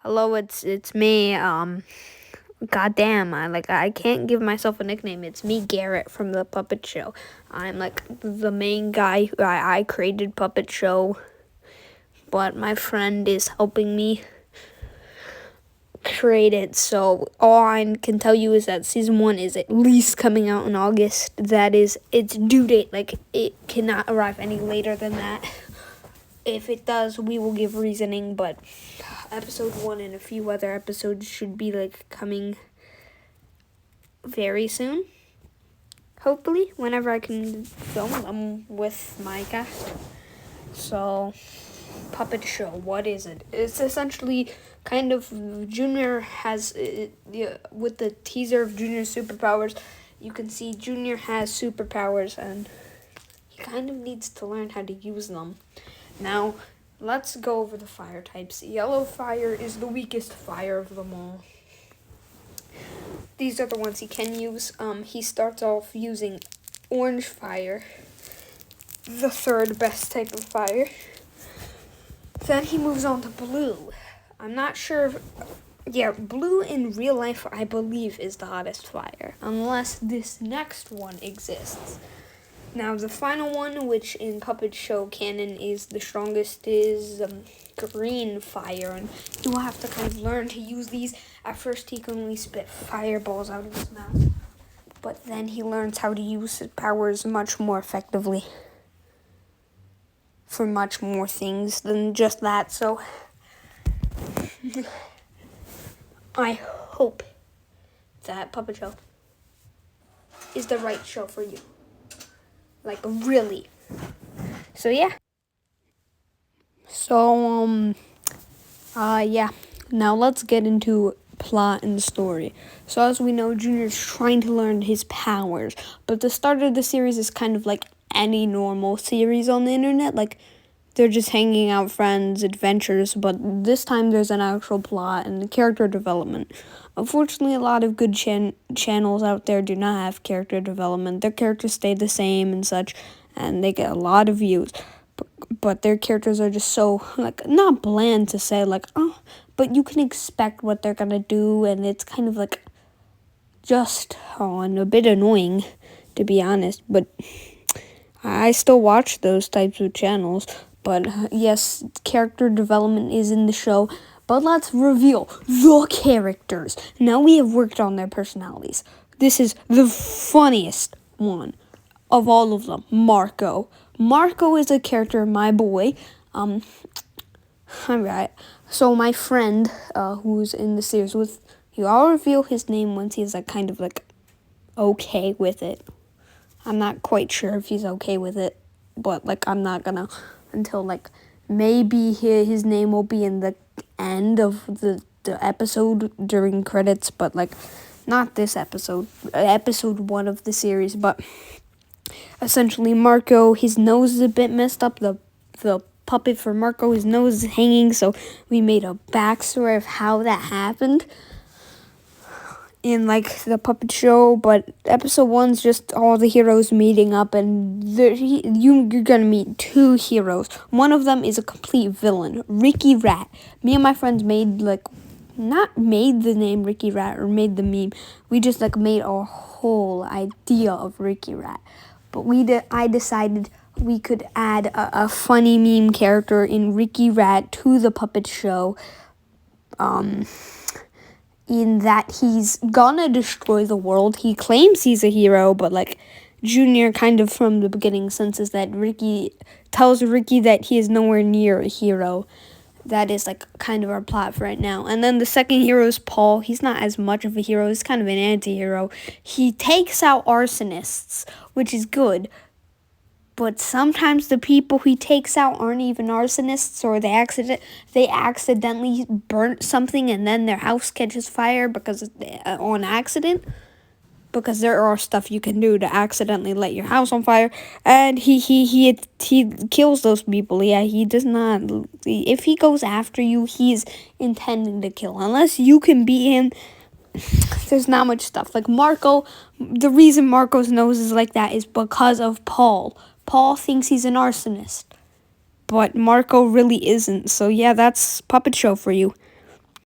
Hello, it's me. Goddamn, I can't give myself a nickname. It's me, Garrett from the Puppet Show. I'm like the main guy. I created Puppet Show, but my friend is helping me create it. So all I can tell you is that season 1 is at least coming out in August. That is its due date. Like, it cannot arrive any later than that. If it does, we will give reasoning, but episode 1 and a few other episodes should be coming very soon. Hopefully, whenever I can film them with my cast. So, Puppet Show, what is it? It's essentially kind of Junior has, with the teaser of Junior's superpowers, you can see Junior has superpowers and he kind of needs to learn how to use them. Now, let's go over the fire types. Yellow fire is the weakest fire of them all. These are the ones he can use. He starts off using orange fire, the third best type of fire. Then he moves on to blue. I'm not sure. Blue in real life, I believe, is the hottest fire, unless this next one exists. Now, the final one, which in Puppet Show canon is the strongest, is green fire, and he will have to kind of learn to use these. At first, he can only spit fireballs out of his mouth, but then he learns how to use his powers much more effectively for much more things than just that. So, I hope that Puppet Show is the right show for you. Really. So, yeah. Now let's get into plot and story. So, as we know, Junior's trying to learn his powers. But the start of the series is kind of like any normal series on the internet. They're just hanging out, friends, adventures. But this time there's an actual plot and character development. Unfortunately, a lot of good channels out there do not have character development. Their characters stay the same and such, and they get a lot of views. But their characters are just so, not bland to say, but you can expect what they're gonna do, and it's kind of and a bit annoying, to be honest. But I still watch those types of channels. But yes, character development is in the show. But let's reveal the characters. Now we have worked on their personalities. This is the funniest one of all of them, Marco. Marco is a character, my boy. Alright. So my friend, who's in the series with you, I'll reveal his name once he's okay with it. I'm not quite sure if he's okay with it, but I'm not gonna until maybe his name will be in the end of the episode during credits, but not this episode 1 of the series. But essentially, Marco, his nose is a bit messed up. The puppet for Marco, his nose is hanging, so we made a backstory of how that happened in the Puppet Show. But episode 1's just all the heroes meeting up, and you're gonna meet 2 heroes. One of them is a complete villain, Ricky Rat. Me and my friends made not made the name Ricky Rat or made the meme. We just made a whole idea of Ricky Rat. But I decided we could add a funny meme character in Ricky Rat to the Puppet Show. In that he's gonna destroy the world. He claims he's a hero, but Junior kind of from the beginning senses that Ricky tells Ricky that he is nowhere near a hero. That is kind of our plot for right now. And then the second hero is Paul. He's not as much of a hero. He's kind of an anti-hero. He takes out arsonists, which is good. But sometimes the people he takes out aren't even arsonists, or they accidentally burnt something and then their house catches fire on accident. Because there are stuff you can do to accidentally light your house on fire, and he kills those people. Yeah, he does not. If he goes after you, he's intending to kill. Unless you can beat him, there's not much stuff. Marco, the reason Marco's nose is like that is because of Paul. Paul thinks he's an arsonist, but Marco really isn't. So yeah, that's Puppet Show for you.